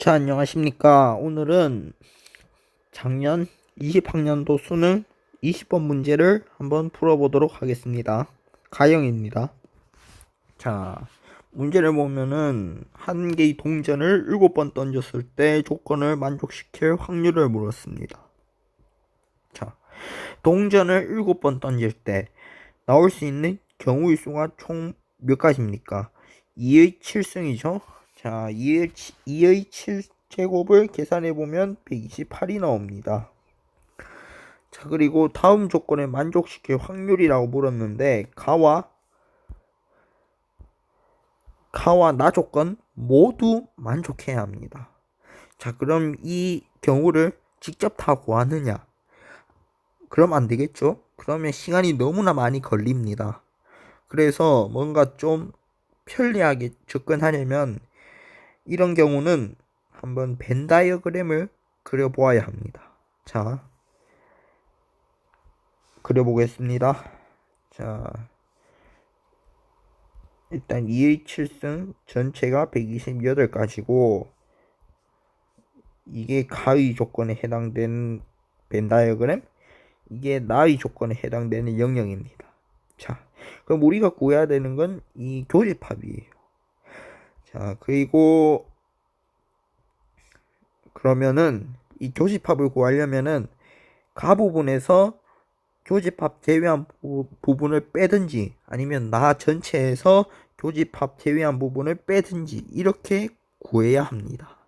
자, 안녕하십니까. 오늘은 작년 20학년도 수능 20번 문제를 한번 풀어보도록 하겠습니다. 가형입니다. 자, 문제를 보면은 한 개의 동전을 7번 던졌을 때 조건을 만족시킬 확률을 물었습니다. 자, 동전을 7번 던질 때 나올 수 있는 경우의 수가 총 몇 가지입니까? 2의 7승이죠. 자, 2의 7제곱을 계산해보면 128이 나옵니다. 자, 그리고 다음 조건에 만족시킬 확률이라고 물었는데 가와 나 조건 모두 만족해야 합니다. 자, 그럼 이 경우를 직접 다 구하느냐? 그럼 안 되겠죠? 그러면 시간이 너무나 많이 걸립니다. 그래서 뭔가 좀 편리하게 접근하려면 이런 경우는 한번 벤 다이어그램을 그려보아야 합니다. 자, 그려보겠습니다. 자, 일단 2의 7승 전체가 128가지고 이게 가의 조건에 해당되는 벤 다이어그램, 이게 나의 조건에 해당되는 영역입니다. 자, 그럼 우리가 구해야 되는 건 이 교집합이에요. 자, 그리고 그러면은 이 교집합을 구하려면은 가 부분에서 교집합 제외한 부분을 빼든지 아니면 나 전체에서 교집합 제외한 부분을 빼든지 이렇게 구해야 합니다.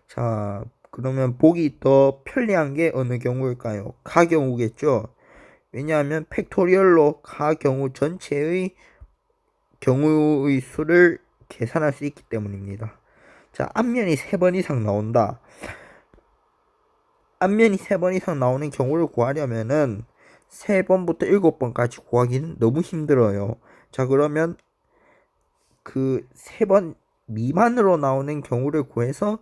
자, 그러면 보기 더 편리한 게 어느 경우일까요? 가 경우겠죠. 왜냐하면 팩토리얼로 가 경우 전체의 경우의 수를 계산할 수 있기 때문입니다. 자, 앞면이 3번 이상 나온다. 앞면이 3번 이상 나오는 경우를 구하려면은 3번부터 7번까지 구하기는 너무 힘들어요. 자, 그러면 그 3번 미만으로 나오는 경우를 구해서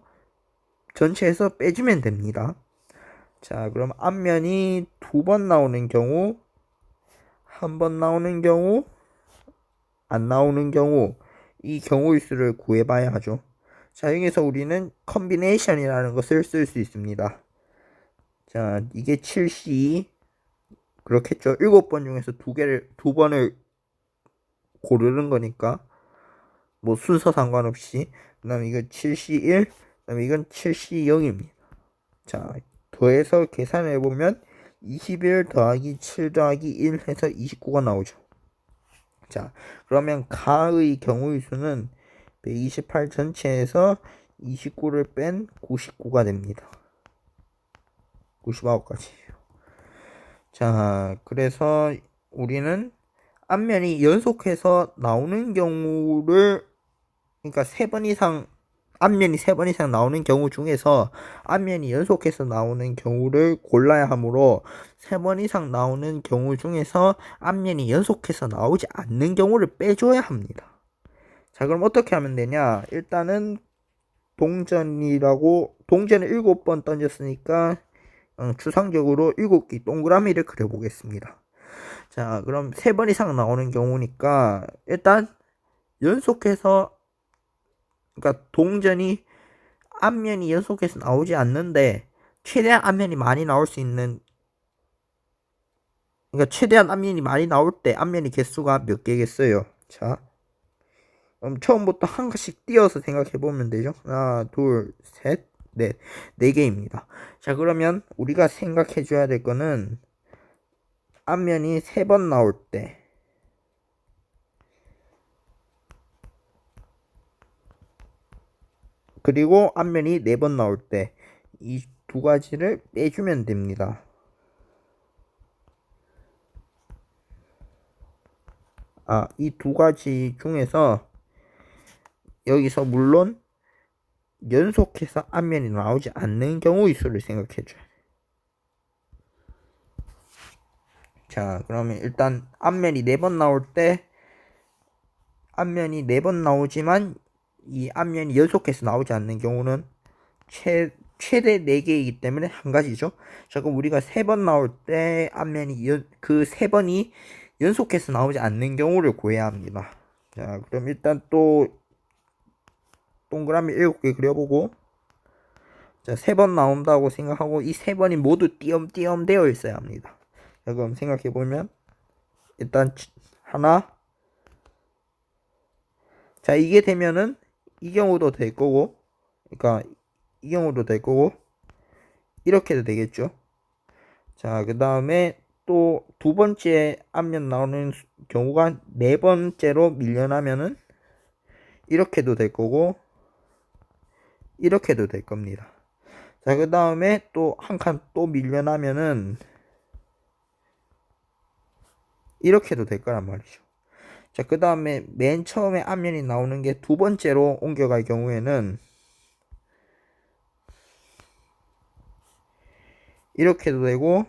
전체에서 빼주면 됩니다. 자, 그럼 앞면이 2번 나오는 경우, 1번 나오는 경우, 안 나오는 경우, 이 경우의 수를 구해봐야 하죠. 자, 여기서 우리는 컨비네이션이라는 것을 쓸 수 있습니다. 자, 이게 7C 그렇겠죠. 7번 중에서 2번을 고르는 거니까 뭐 순서 상관없이. 그 다음에 이건 7C1, 그 다음에 이건 7C0입니다. 자, 더해서 계산해보면 21 더하기 7 더하기 1 해서 29가 나오죠. 자, 그러면 가의 경우의 수는 128 전체에서 29를 뺀 99가 됩니다. 99까지. 자, 그래서 우리는 앞면이 연속해서 나오는 경우를, 그러니까 3번 이상, 앞면이 3번 이상 나오는 경우 중에서 앞면이 연속해서 나오는 경우를 골라야 하므로 3번 이상 나오는 경우 중에서 앞면이 연속해서 나오지 않는 경우를 빼줘야 합니다. 자, 그럼 어떻게 하면 되냐? 일단은 동전을 7번 던졌으니까 추상적으로 7개 동그라미를 그려보겠습니다. 자, 그럼 3번 이상 나오는 경우니까 일단 연속해서, 그러니까 동전이 앞면이 연속해서 나오지 않는데 최대한 앞면이 많이 나올 수 있는, 그러니까 최대한 앞면이 많이 나올 때 앞면이 개수가 몇 개겠어요? 자, 그럼 처음부터 한 개씩 띄어서 생각해 보면 되죠. 하나, 둘, 셋, 넷, 4개입니다. 자, 그러면 우리가 생각해 줘야 될 거는 앞면이 3번 나올 때, 그리고 앞면이 4번 나올 때, 이 두 가지를 빼주면 됩니다. 이 두 가지 중에서 여기서 물론 연속해서 앞면이 나오지 않는 경우의 수를 생각해 줘요. 자, 그러면 일단 앞면이 4번 나올 때, 앞면이 4번 나오지만 이 앞면이 연속해서 나오지 않는 경우는 최대 4개이기 때문에 한 가지죠. 자, 그럼 우리가 3번 나올 때 앞면이 그 3번이 연속해서 나오지 않는 경우를 구해야 합니다. 자, 그럼 일단 또 동그라미 7개 그려보고, 자, 3번 나온다고 생각하고 이 3번이 모두 띄엄띄엄 되어 있어야 합니다. 자, 그럼 생각해 보면 일단 하나. 자, 이게 되면은 이 경우도 될 거고, 그러니까 이 경우도 될 거고 이렇게도 되겠죠. 자, 그 다음에 또 두 번째 앞면 나오는 경우가 네 번째로 밀려나면은 이렇게도 될 거고 이렇게도 될 겁니다. 자, 그 다음에 또 한 칸 또 밀려나면은 이렇게도 될 거란 말이죠. 자, 그 다음에 맨 처음에 앞면이 나오는 게 두 번째로 옮겨갈 경우에는 이렇게도 되고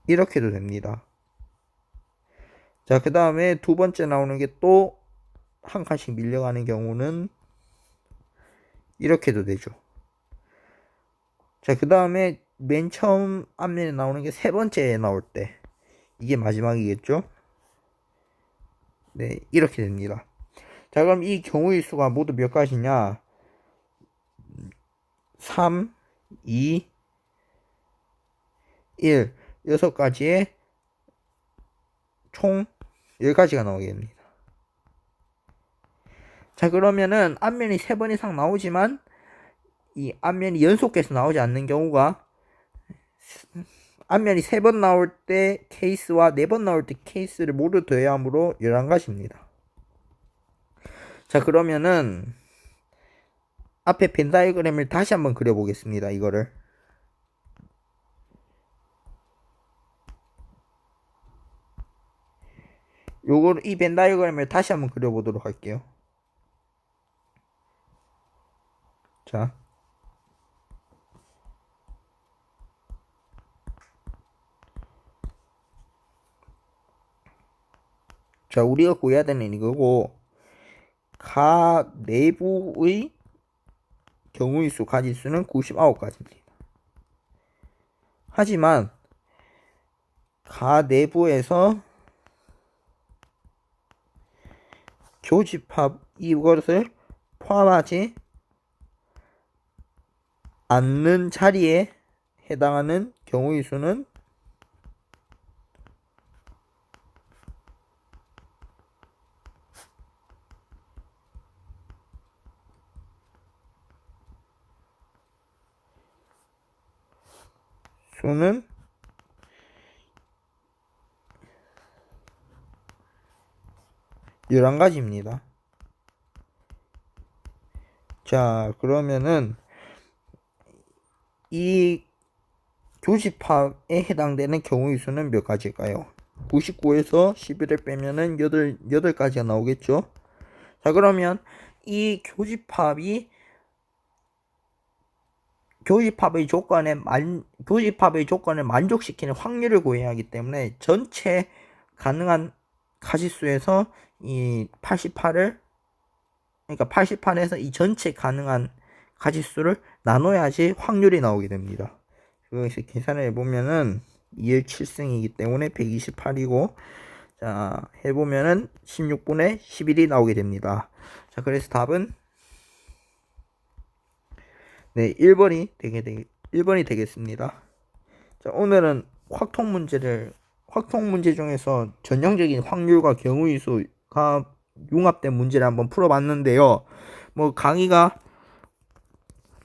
이렇게도 됩니다. 자, 그 다음에 두 번째 나오는 게 또 한 칸씩 밀려가는 경우는 이렇게도 되죠. 자, 그 다음에 맨 처음 앞면에 나오는 게 세 번째에 나올 때 이게 마지막이겠죠. 네, 이렇게 됩니다. 자, 그럼 이 경우의 수가 모두 몇 가지냐? 3, 2, 1, 6가지에 총 10가지가 나오게 됩니다. 자, 그러면은 앞면이 3번 이상 나오지만 이 앞면이 연속해서 나오지 않는 경우가 앞면이 3번 나올 때 케이스와 4번 나올 때 케이스를 모두 더해야 하므로 11가지입니다. 자, 그러면은 앞에 벤 다이어그램을 다시 한번 그려보겠습니다. 이거를 이 벤 다이어그램을 다시 한번 그려보도록 할게요. 자, 우리가 구해야 되는 이거고, 가 내부의 경우의 수, 가지수는 99가지입니다. 하지만 가 내부에서 교집합 이것을 포함하지 않는 자리에 해당하는 경우의 수는 수는 11가지입니다. 자, 그러면은 이 교집합에 해당되는 경우의 수는 몇 가지일까요? 99에서 11을 빼면은 8가지가 나오겠죠. 자, 그러면 이 교집합의 조건을 만족시키는 확률을 구해야 하기 때문에 전체 가능한 가지수에서 이 88에서 이 전체 가능한 가지수를 나눠야지 확률이 나오게 됩니다. 그래서 계산을 해보면은 2의 7승이기 때문에 128이고, 자, 해보면은 16분의 11이 나오게 됩니다. 자, 그래서 답은 네, 1번이 되겠습니다. 자, 오늘은 확통 문제 중에서 전형적인 확률과 경우의 수가 융합된 문제를 한번 풀어봤는데요. 뭐 강의가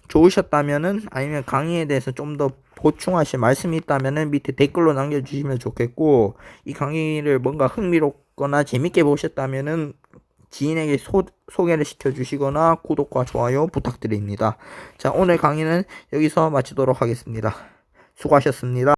좋으셨다면은, 아니면 강의에 대해서 좀 더 보충하실 말씀이 있다면은 밑에 댓글로 남겨주시면 좋겠고, 이 강의를 뭔가 흥미롭거나 재밌게 보셨다면은 지인에게 소개를 시켜주시거나 구독과 좋아요 부탁드립니다. 자, 오늘 강의는 여기서 마치도록 하겠습니다. 수고하셨습니다.